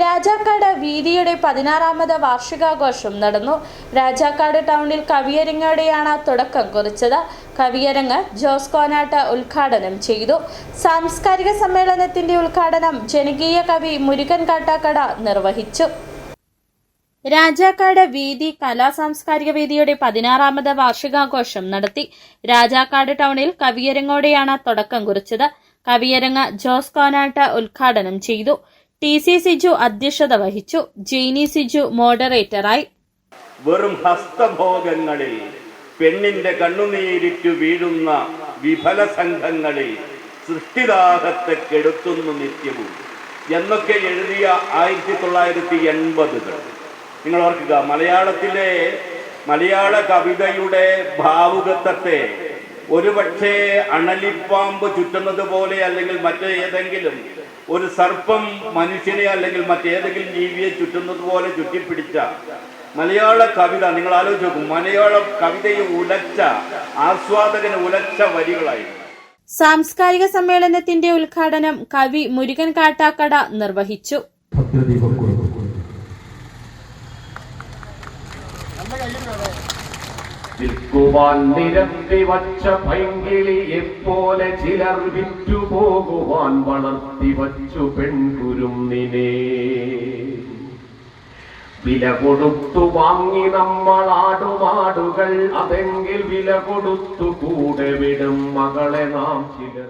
രാജാക്കാട് വീതിയുടെ 16ാമത് വാർഷികാഘോഷം നടന്നു. രാജാക്കാട് ടൗണിൽ കവിയരങ്ങോടെയാണ് തുടക്കം കുറിച്ചത്. കവിയരങ്ങ് ജോസ് കോനാട്ട് ഉദ്ഘാടനം ചെയ്തു. സാംസ്കാരിക സമ്മേളനത്തിന്റെ ഉദ്ഘാടനം ജനകീയ കവി മുരുകൻ കാട്ടാക്കട നിർവഹിച്ചു. രാജാക്കാട് വീതി കലാ സാംസ്കാരിക വേദിയുടെ 16ാമത് വാർഷികാഘോഷം നടത്തി. രാജാക്കാട് ടൗണിൽ കവിയരങ്ങോടെയാണ് തുടക്കം കുറിച്ചത്. കവിയരങ്ങ് ജോസ് കോനാട്ട് ഉദ്ഘാടനം ചെയ്തു. TC സിജു അധ്യക്ഷത വഹിച്ചു. ജെയിനി സിജു മോഡറേറ്ററായി. വെറും ഹസ്തഭോഗങ്ങളിൽ പെണ്ണിന്റെ കണ്ണുനീരിറ്റു വീഴുന്ന വിഫല സംഘങ്ങളിൽ സൃഷ്ടിദാഹത്തെ കെടുത്തുന്നു നിത്യവും എന്നൊക്കെ എഴുതിയ 1980-കൾ നിങ്ങൾ ഓർക്കുക. മലയാള കവിതയുടെ ഭാവുകത്വത്തെ ഒരുപക്ഷെ അണലിപ്പാമ്പ് ചുറ്റുന്നത് പോലെ, അല്ലെങ്കിൽ മറ്റേതെങ്കിലും ഒരു സർപ്പം മനുഷ്യനെ അല്ലെങ്കിൽ മറ്റേതെങ്കിലും ജീവിയെ ചുറ്റുന്നത് പോലെ ചുറ്റിപ്പിടിച്ച മലയാള കവിത നിങ്ങൾ ആലോചിച്ച് നോക്കും. മലയാള കവിതയെ ആസ്വാദകന് ഉലച്ച വരികളായിരുന്നു. സാംസ്കാരിക സമ്മേളനത്തിന്റെ ഉദ്ഘാടനം കവി മുരുകൻ കാട്ടാക്കട നിർവഹിച്ചു. വിൽക്കുവാൻ നിരത്തി വച്ച പൈങ്കിളിയെപ്പോലെ ചിലർ വിറ്റുപോകുവാൻ വളർത്തി വച്ചു പെൺകുരുന്നിനെ. വില കൊടുത്തു വാങ്ങി നമ്മൾ ആടുമാടുകൾ, അതെങ്കിൽ വില കൊടുത്തു കൂടെ വിടും മകളെ നാം ചിലർ.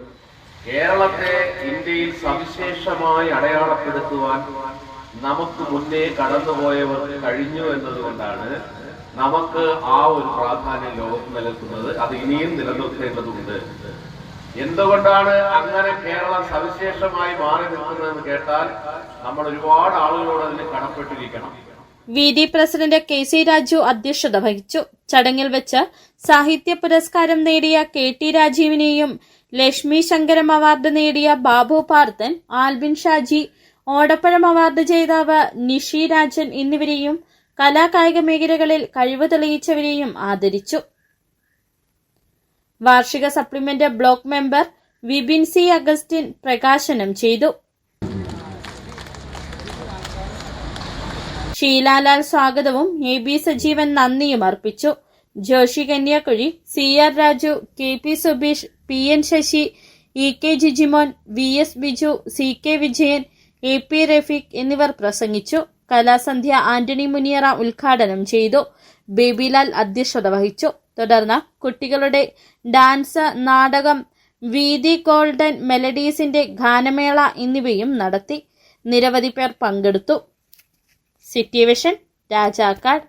കേരളത്തെ ഇന്ത്യയിൽ സവിശേഷമായി അടയാളപ്പെടുത്തുവാൻ നമുക്ക് മുന്നേ കടന്നുപോയവർ കഴിഞ്ഞു എന്നതുകൊണ്ടാണ് നമുക്ക് ആ ഒരു പ്രാധാന്യം ലോകത്ത് നിലനിൽക്കുന്നത്. അത് ഇനിയും നിലനിർത്തേണ്ടതുണ്ട്. എന്തുകൊണ്ടാണ് അങ്ങനെ കേരളം സവിശേഷമായി മാറി നിൽക്കുന്നതെന്ന് കേട്ടാൽ നമ്മൾ ഒരുപാട് ആളുകളോട് അതിന് കടപ്പെട്ടിരിക്കണം. VD പ്രസിഡന്റ് KC രാജു അധ്യക്ഷത വഹിച്ചു. ചടങ്ങിൽ വെച്ച് സാഹിത്യ പുരസ്കാരം നേടിയ KT രാജീവിനെയും ലക്ഷ്മി ശങ്കരം അവാർഡ് നേടിയ ബാബു പാർത്തൻ, ആൽബിൻ ഷാജി, ഓടപ്പഴം അവാർഡ് ജേതാവ് നിഷി രാജൻ എന്നിവരെയും കലാകായിക മേഖലകളിൽ കഴിവ് തെളിയിച്ചവരെയും ആദരിച്ചു. വാർഷിക supplement block member Vipin C Augustine പ്രകാശനം ചെയ്തു. ഷീലാലാൽ സ്വാഗതവും AB സജീവൻ നന്ദിയും അർപ്പിച്ചു. Joshi Kanyakuzhi, CR Raju, KP Subeesh, PN Sasi, EK Jijimon, VS Biju, CK Vijayan, AP Rafeeq എന്നിവർ പ്രസംഗിച്ചു. കലാസന്ധ്യ ആന്റണി മുനിയറ ഉദ്ഘാടനം ചെയ്തു. ബേബിലാൽ അധ്യക്ഷത വഹിച്ചു. തുടർന്ന് കുട്ടികളുടെ ഡാൻസ്, നാടകം, വീതി ഗോൾഡൻ മെലഡീസിന്റെ ഗാനമേള എന്നിവയും നടത്തി. നിരവധി പേർ പങ്കെടുത്തു. City vision, Rajakkad.